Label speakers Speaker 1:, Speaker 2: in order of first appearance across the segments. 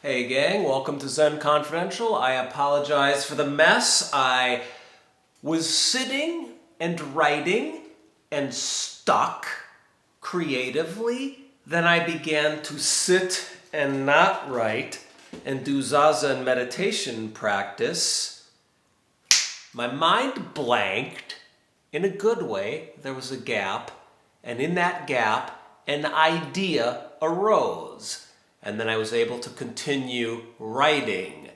Speaker 1: Hey gang, welcome to Zen Confidential. I apologize for the mess. I was sitting and writing and stuck creatively. Then I began to sit and not write and do Zazen meditation practice. My mind blanked in a good way. There was a gap, and in that gap, an idea arose. And then I was able to continue writing.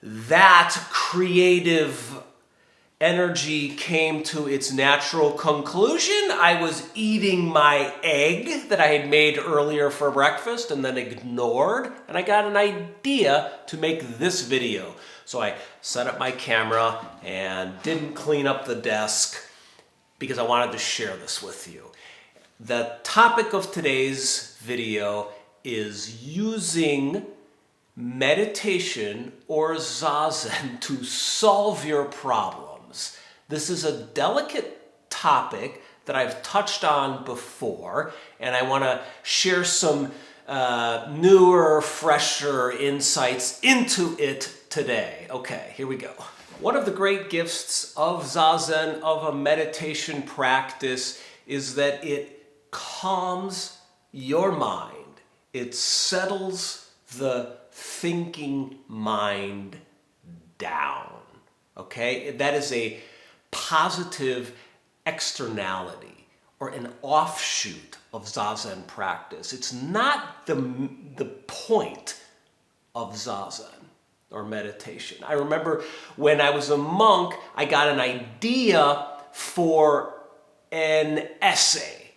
Speaker 1: That creative energy came to its natural conclusion. I was eating my egg that I had made earlier for breakfast and then ignored, and I got an idea to make this video. So I set up my camera and didn't clean up the desk because I wanted to share this with you. The topic of today's video is using meditation or Zazen to solve your problems. This is a delicate topic that I've touched on before, and I want to share some newer, fresher insights into it today. Okay, here we go. One of the great gifts of Zazen, of a meditation practice, is that it calms your mind. It settles the thinking mind down, okay? That is a positive externality or an offshoot of Zazen practice. It's not the point of Zazen or meditation. I remember when I was a monk, I got an idea for an essay.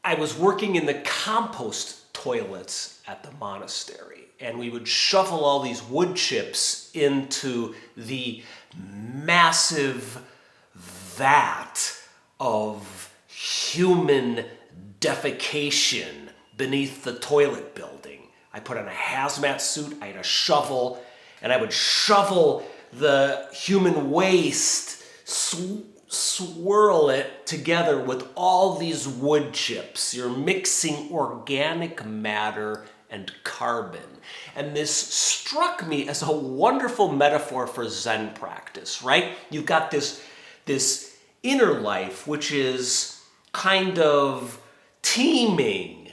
Speaker 1: I was working in the compost toilets at the monastery, and we would shovel all these wood chips into the massive vat of human defecation beneath the toilet building. I put on a hazmat suit, I had a shovel, and I would shovel the human waste, swirl it together with all these wood chips. You're mixing organic matter and carbon. And this struck me as a wonderful metaphor for Zen practice, right? You've got this inner life, which is kind of teeming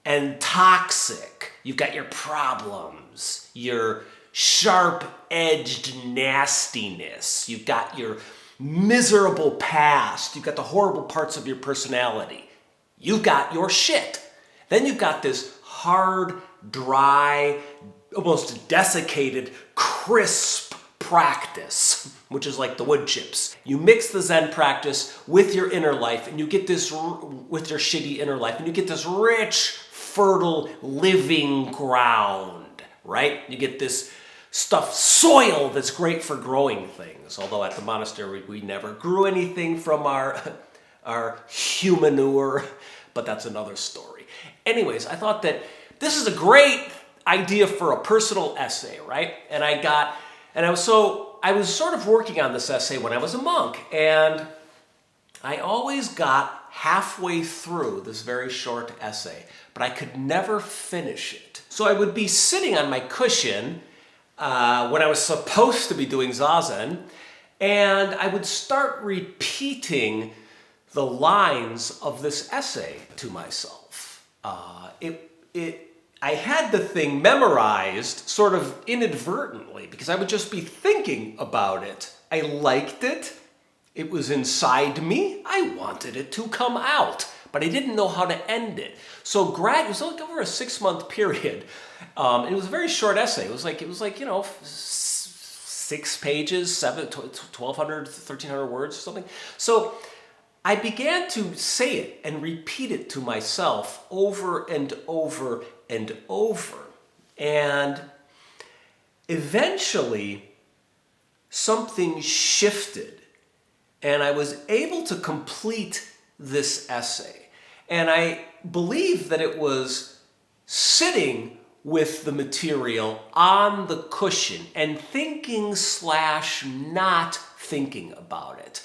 Speaker 1: and toxic. You've got your problems, your sharp-edged nastiness. You've got your miserable past. You've got the horrible parts of your personality. You've got your shit. Then you've got this hard, dry, almost desiccated, crisp practice, which is like the wood chips. You mix the Zen practice with your inner life, and you get this, with your shitty inner life, and you get this rich, fertile, living ground, right? You get this stuff, soil that's great for growing things. Although at the monastery we never grew anything from our humanure, but that's another story. Anyways, I thought that this is a great idea for a personal essay, right? And I was sort of working on this essay when I was a monk, and I always got halfway through this very short essay, but I could never finish it. So I would be sitting on my cushion when I was supposed to be doing Zazen, and I would start repeating the lines of this essay to myself. I had the thing memorized sort of inadvertently because I would just be thinking about it. I liked it. It was inside me. I wanted it to come out, but I didn't know how to end it. So it was like over a 6-month period. It was a very short essay. It was like 6 pages, 1,200, 1,300 words or something. So I began to say it and repeat it to myself over and over and over. And eventually something shifted, and I was able to complete this essay. And I believe that it was sitting with the material on the cushion and thinking/not thinking about it.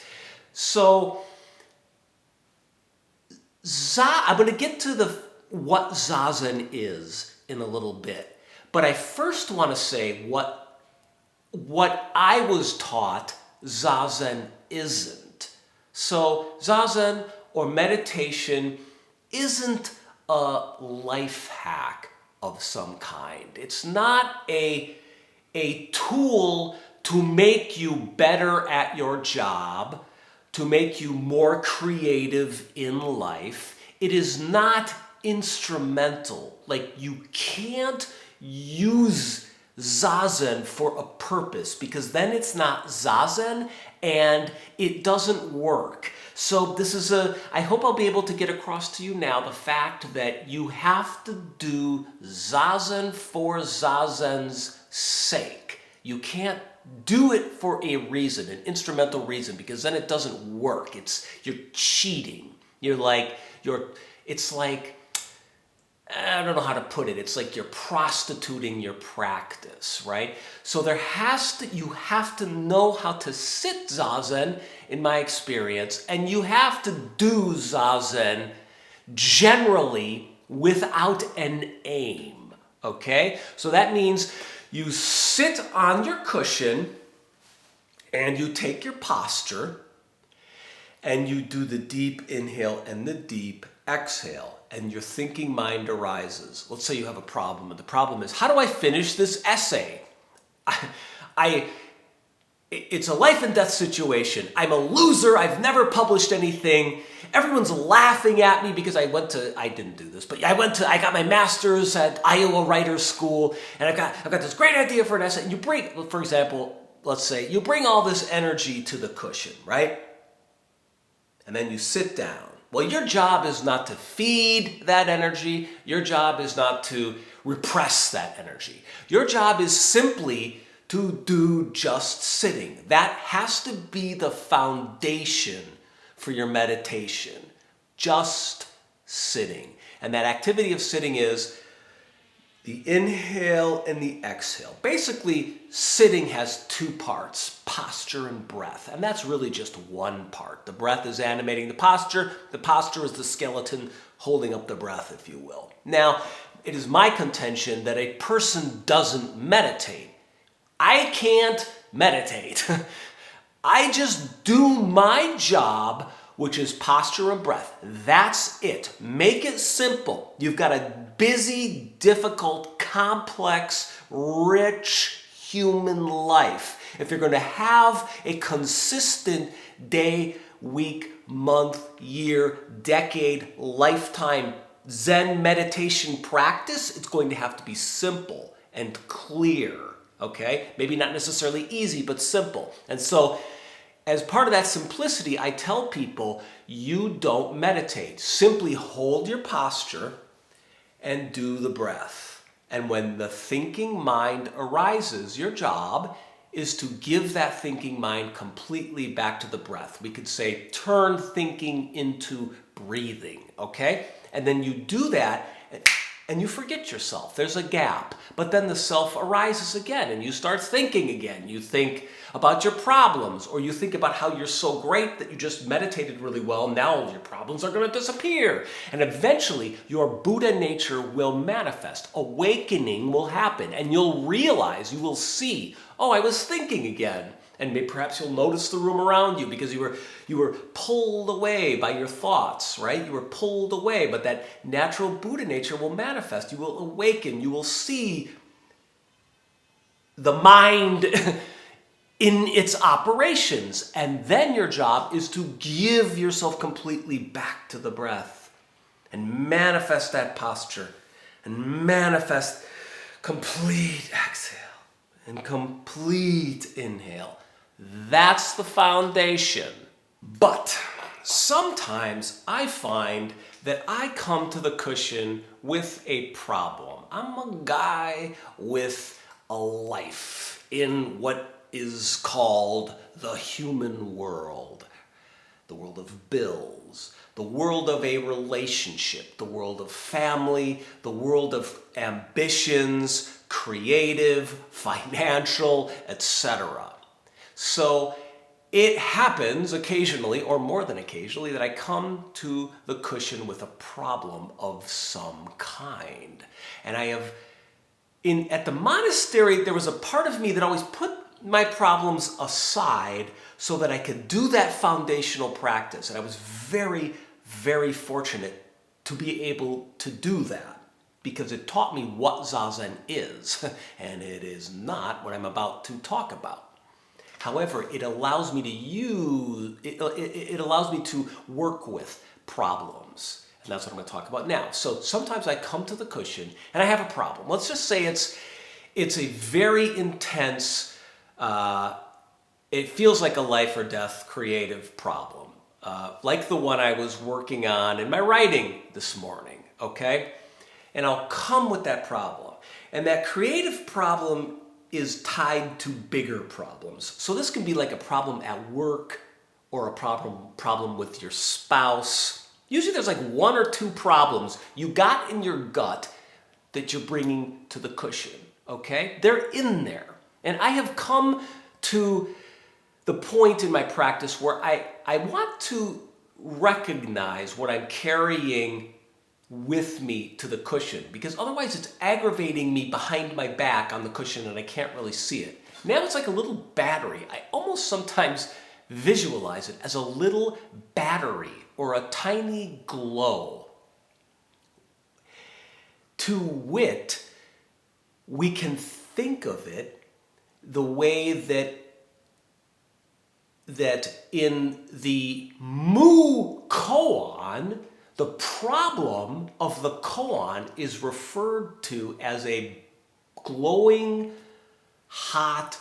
Speaker 1: So I'm going to get to what Zazen is in a little bit. But I first want to say what I was taught Zazen isn't. So Zazen or meditation isn't a life hack of some kind. It's not a tool to make you better at your job, to make you more creative in life. It is not instrumental. Like, you can't use Zazen for a purpose, because then it's not Zazen and it doesn't work. So I hope I'll be able to get across to you now the fact that you have to do Zazen for Zazen's sake. You can't do it for a reason, an instrumental reason, because then it doesn't work. You're cheating. It's like, I don't know how to put it. It's like you're prostituting your practice, right? So you have to know how to sit Zazen, in my experience, and you have to do Zazen generally without an aim, okay? So that means you sit on your cushion and you take your posture and you do the deep inhale and the deep exhale, and your thinking mind arises. Let's say you have a problem, and the problem is, how do I finish this essay? It's a life and death situation. I'm a loser. I've never published anything. Everyone's laughing at me because I didn't do this, but I got my master's at Iowa Writers School, and I've got this great idea for an essay. And you bring, for example, let's say you bring all this energy to the cushion, right? And then you sit down. Well, your job is not to feed that energy. Your job is not to repress that energy. Your job is simply to do just sitting. That has to be the foundation for your meditation. Just sitting. And that activity of sitting is the inhale and the exhale. Basically, sitting has two parts, posture and breath. And that's really just one part. The breath is animating the posture. The posture is the skeleton holding up the breath, if you will. Now, it is my contention that a person doesn't meditate. I can't meditate. I just do my job, which is posture and breath. That's it. Make it simple. You've got a busy, difficult, complex, rich human life. If you're going to have a consistent day, week, month, year, decade, lifetime Zen meditation practice, it's going to have to be simple and clear, okay? Maybe not necessarily easy, but simple. And so, as part of that simplicity, I tell people, you don't meditate. Simply hold your posture and do the breath. And when the thinking mind arises, your job is to give that thinking mind completely back to the breath. We could say, turn thinking into breathing, okay? And then you do that, and you forget yourself. There's a gap. But then the self arises again, and you start thinking again. You think about your problems, or you think about how you're so great that you just meditated really well. Now your problems are going to disappear. And eventually, your Buddha nature will manifest. Awakening will happen, and you'll realize, you will see, oh, I was thinking again. And perhaps you'll notice the room around you because you were pulled away by your thoughts, right? You were pulled away, but that natural Buddha nature will manifest. You will awaken. You will see the mind in its operations. And then your job is to give yourself completely back to the breath and manifest that posture and manifest complete exhale and complete inhale. That's the foundation. But sometimes I find that I come to the cushion with a problem. I'm a guy with a life in what is called the human world. The world of bills, the world of a relationship, the world of family, the world of ambitions, creative, financial, etc. So it happens occasionally, or more than occasionally, that I come to the cushion with a problem of some kind. And I have at the monastery, there was a part of me that always put my problems aside so that I could do that foundational practice. And I was very, very fortunate to be able to do that because it taught me what Zazen is, and it is not what I'm about to talk about. However, it allows me to it allows me to work with problems. And that's what I'm going to talk about now. So sometimes I come to the cushion and I have a problem. Let's just say it's a very intense, it feels like a life or death creative problem. Like the one I was working on in my writing this morning, okay? And I'll come with that problem. And that creative problem is tied to bigger problems. So this can be like a problem at work or a problem with your spouse. Usually there's like one or two problems you got in your gut that you're bringing to the cushion, okay? They're in there. And I have come to the point in my practice where I want to recognize what I'm carrying with me to the cushion, because otherwise it's aggravating me behind my back on the cushion and I can't really see it. Now it's like a little battery. I almost sometimes visualize it as a little battery or a tiny glow. To wit, we can think of it the way that in the Koan, the problem of the koan is referred to as a glowing, hot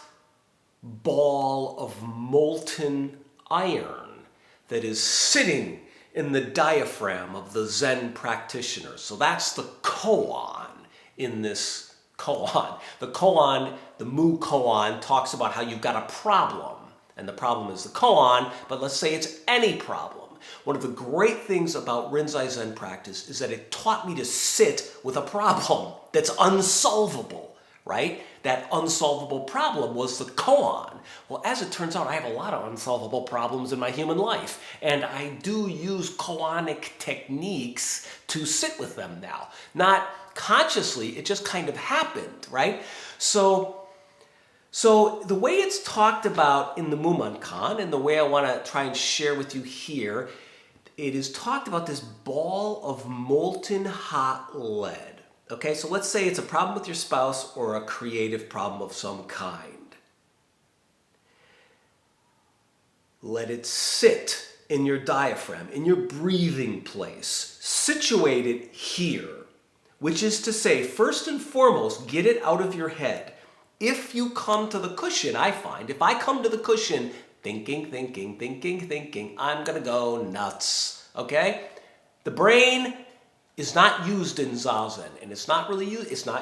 Speaker 1: ball of molten iron that is sitting in the diaphragm of the Zen practitioner. So that's the koan in this koan. The koan, the Koan, talks about how you've got a problem, and the problem is the koan, but let's say it's any problem. One of the great things about Rinzai Zen practice is that it taught me to sit with a problem that's unsolvable, right? That unsolvable problem was the koan. Well, as it turns out, I have a lot of unsolvable problems in my human life, and I do use koanic techniques to sit with them now. Not consciously, it just kind of happened, right? So the way it's talked about in the Mumonkan, and the way I want to try and share with you here, it is talked about this ball of molten hot lead. Okay, so let's say it's a problem with your spouse or a creative problem of some kind. Let it sit in your diaphragm, in your breathing place, situated here, which is to say, first and foremost, get it out of your head. If you come to the cushion, I find, if I come to the cushion thinking, I'm gonna go nuts, okay? The brain is not used in Zazen, and it's not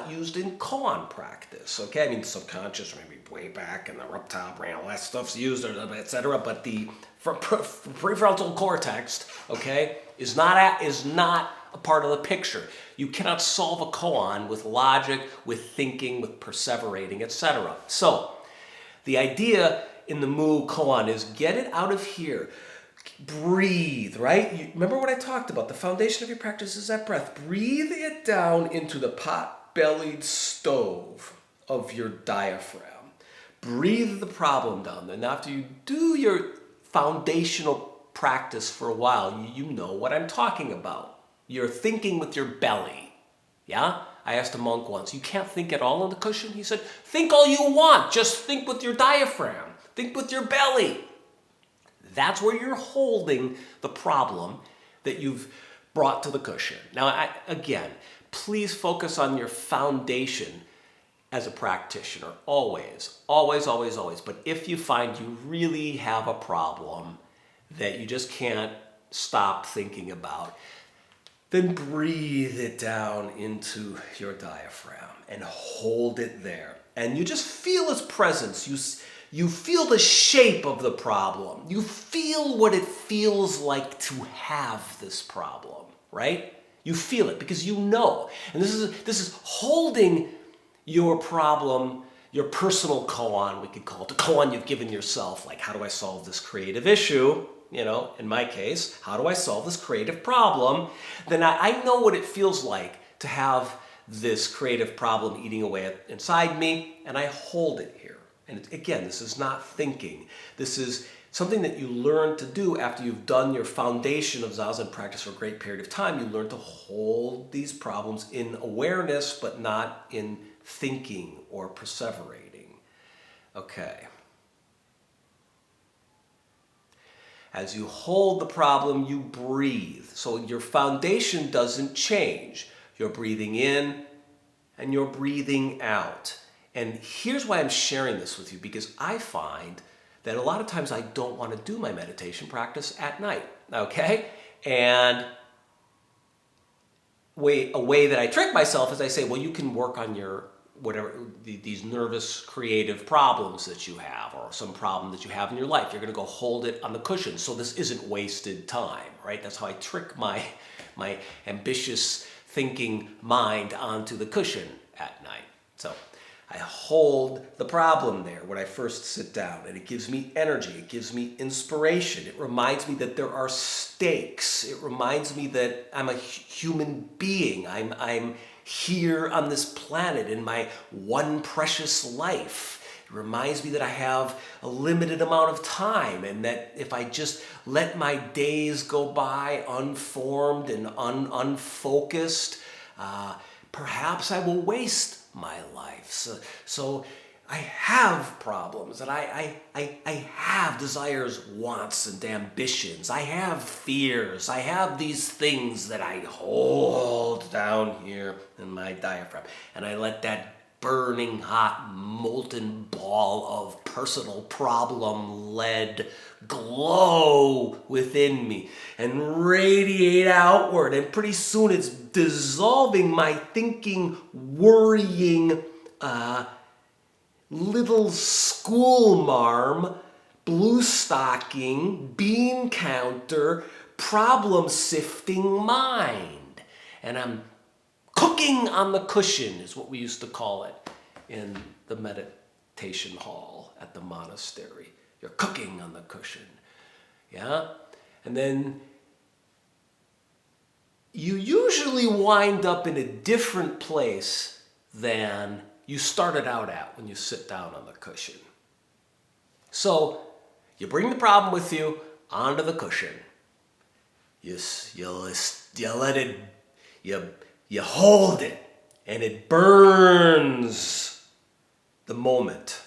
Speaker 1: used in koan practice, okay? I mean, subconscious, maybe way back in the reptile brain, all that stuff's used, etc., but the prefrontal cortex, okay, is not a part of the picture. You cannot solve a koan with logic, with thinking, with perseverating, etc. So, the idea in the koan is get it out of here. Breathe, right? Remember what I talked about. The foundation of your practice is that breath. Breathe it down into the pot-bellied stove of your diaphragm. Breathe the problem down there. Now, after you do your foundational practice for a while, you know what I'm talking about. You're thinking with your belly, yeah? I asked a monk once, you can't think at all on the cushion? He said, think all you want, just think with your diaphragm, think with your belly. That's where you're holding the problem that you've brought to the cushion. Now, again, please focus on your foundation as a practitioner, always, always, always, always. But if you find you really have a problem that you just can't stop thinking about, then breathe it down into your diaphragm and hold it there. And you just feel its presence. You feel the shape of the problem. You feel what it feels like to have this problem, right? You feel it because you know. And this is holding your problem, your personal koan, we could call it, the koan you've given yourself, like how do I solve this creative issue? You know, in my case, how do I solve this creative problem? Then I know what it feels like to have this creative problem eating away inside me, and I hold it here. And again, this is not thinking. This is something that you learn to do after you've done your foundation of Zazen practice for a great period of time. You learn to hold these problems in awareness, but not in thinking or perseverating. Okay. As you hold the problem, you breathe. So your foundation doesn't change. You're breathing in and you're breathing out. And here's why I'm sharing this with you, because I find that a lot of times I don't want to do my meditation practice at night, okay? And a way that I trick myself is I say, well, you can work on your whatever, these nervous creative problems that you have, or some problem that you have in your life. You're going to go hold it on the cushion, so this isn't wasted time, right? That's how I trick my ambitious thinking mind onto the cushion at night. So I hold the problem there when I first sit down, and it gives me energy, it gives me inspiration, it reminds me that there are stakes, it reminds me that I'm a human being, I'm here on this planet in my one precious life. It reminds me that I have a limited amount of time, and that if I just let my days go by unformed and unfocused, perhaps I will waste my life. So I have problems, and I have desires, wants, and ambitions. I have fears. I have these things that I hold down here in my diaphragm, and I let that burning hot molten ball of personal problem lead glow within me and radiate outward, and pretty soon it's dissolving my thinking, worrying, little school marm, blue stocking, bean counter, problem sifting mind. And I'm cooking on the cushion is what we used to call it in the meditation hall at the monastery. You're cooking on the cushion. Yeah? And then you usually wind up in a different place than you started out at when you sit down on the cushion. So you bring the problem with you onto the cushion. You let it, you hold it, and it burns the moment.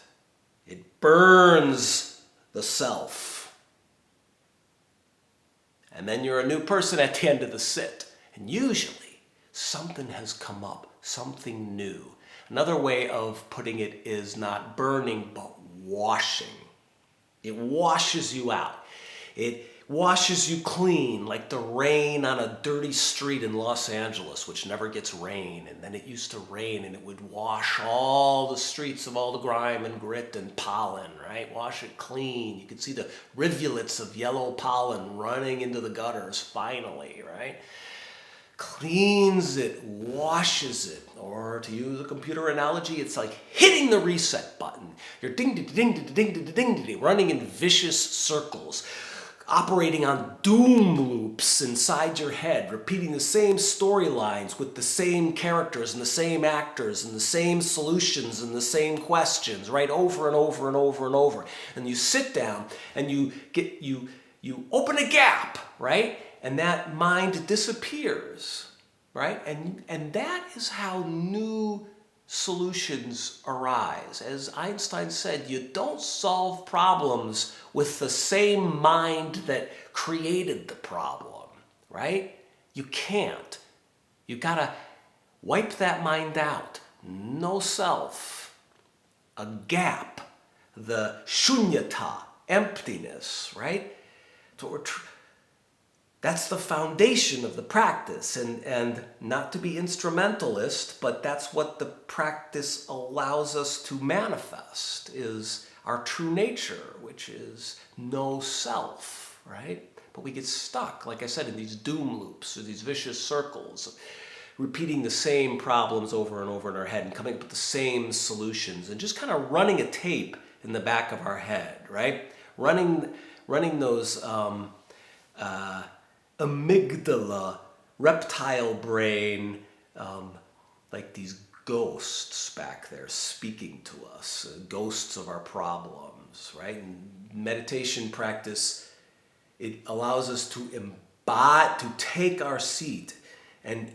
Speaker 1: It burns the self. And then you're a new person at the end of the sit. And usually something has come up, something new. Another way of putting it is not burning, but washing. It washes you out. It washes you clean, like the rain on a dirty street in Los Angeles, which never gets rain. And then it used to rain, and it would wash all the streets of all the grime and grit and pollen, right? Wash it clean. You could see the rivulets of yellow pollen running into the gutters, finally, right? Cleans it, washes it, or to use a computer analogy, it's like hitting the reset button. You're ding-ding-ding-ding-ding-ding-ding, running in vicious circles, operating on doom loops inside your head, repeating the same storylines with the same characters and the same actors and the same solutions and the same questions, right? Over and over and over and over. And you sit down and you open a gap, right? And that mind disappears, right? And that is how new solutions arise. As Einstein said, you don't solve problems with the same mind that created the problem, right? You can't. You gotta wipe that mind out. No self. A gap. The shunyata, emptiness, right? So that's the foundation of the practice, and not to be instrumentalist, but that's what the practice allows us to manifest, is our true nature, which is no self, right? But we get stuck, like I said, in these doom loops or these vicious circles, repeating the same problems over and over in our head and coming up with the same solutions and just kind of running a tape in the back of our head, right? Running those amygdala, reptile brain, like these ghosts back there speaking to us, ghosts of our problems, right? And meditation practice, it allows us to embody, to take our seat and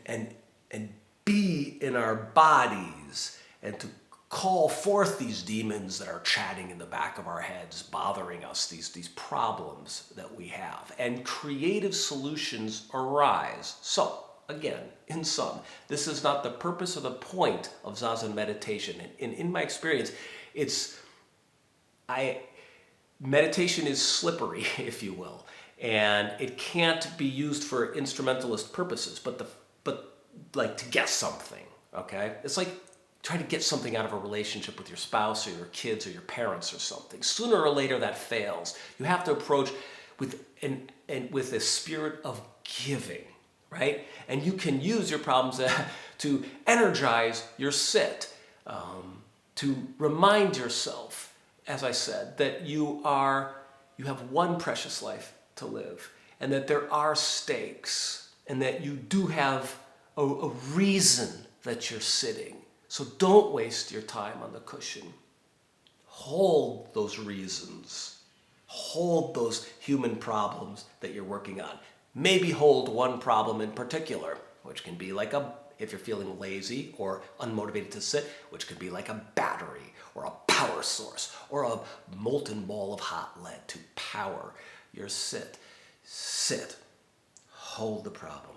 Speaker 1: be in our bodies and to call forth these demons that are chatting in the back of our heads, bothering us, these problems that we have. And creative solutions arise. So, again, in sum, this is not the purpose or the point of Zazen meditation. And in my experience, meditation is slippery, if you will, and it can't be used for instrumentalist purposes, but like to get something, okay? It's like trying to get something out of a relationship with your spouse or your kids or your parents or something. Sooner or later that fails. You have to approach with a spirit of giving, right? And you can use your problems to energize your sit, to remind yourself, as I said, that you have one precious life to live, and that there are stakes, and that you do have a reason that you're sitting. So don't waste your time on the cushion. Hold those reasons. Hold those human problems that you're working on. Maybe hold one problem in particular, which can be like if you're feeling lazy or unmotivated to sit, which could be like a battery or a power source or a molten ball of hot lead to power your sit. Sit. Hold the problem.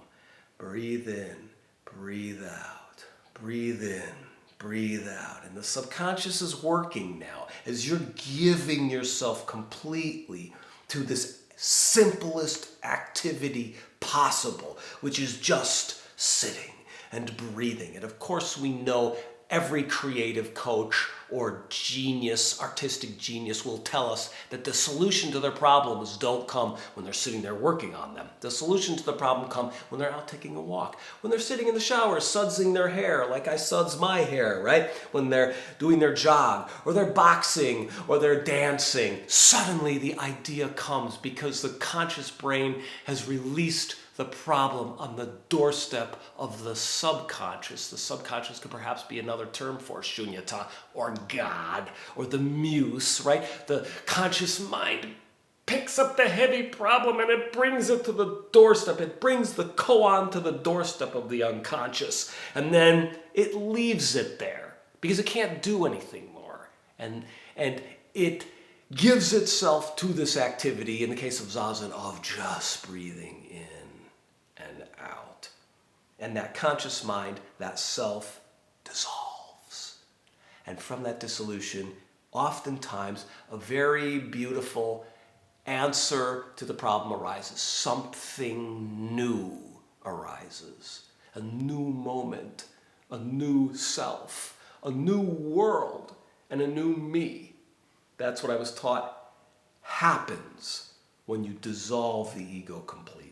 Speaker 1: Breathe in, breathe out, breathe in, breathe out. And the subconscious is working now as you're giving yourself completely to this simplest activity possible, which is just sitting and breathing. And of course, we know every creative coach or genius, artistic genius, will tell us that the solution to their problems don't come when they're sitting there working on them. The solution to the problem come when they're out taking a walk, when they're sitting in the shower sudsing their hair like I suds my hair, right? When they're doing their jog, or they're boxing, or they're dancing. Suddenly the idea comes because the conscious brain has released the problem on the doorstep of the subconscious. The subconscious could perhaps be another term for shunyata, or God, or the muse, right? The conscious mind picks up the heavy problem and it brings it to the doorstep. It brings the koan to the doorstep of the unconscious. And then it leaves it there because it can't do anything more. And it gives itself to this activity, in the case of Zazen, of just breathing in and out. And that conscious mind, that self, dissolves. And from that dissolution, oftentimes a very beautiful answer to the problem arises. Something new arises. A new moment, a new self, a new world, and a new me. That's what I was taught happens when you dissolve the ego completely.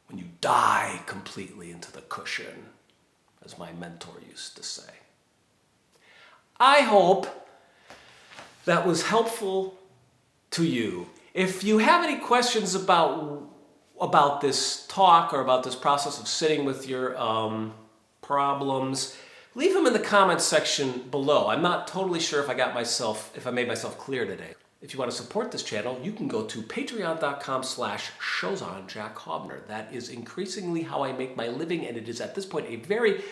Speaker 1: When you die completely into the cushion, as my mentor used to say. I hope that was helpful to you. If you have any questions about this talk or about this process of sitting with your problems, leave them in the comments section below. I'm not totally sure if I made myself clear today. If you want to support this channel, you can go to patreon.com/shozan. That is increasingly how I make my living, and it is at this point a very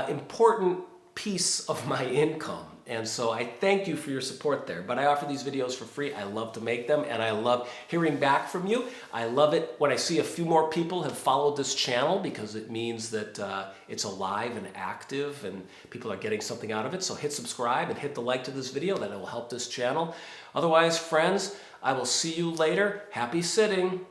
Speaker 1: important piece of my income. And so I thank you for your support there. But I offer these videos for free. I love to make them, and I love hearing back from you. I love it when I see a few more people have followed this channel, because it means that it's alive and active and people are getting something out of it. So hit subscribe and hit the like to this video. That will help this channel. Otherwise, friends, I will see you later. Happy sitting.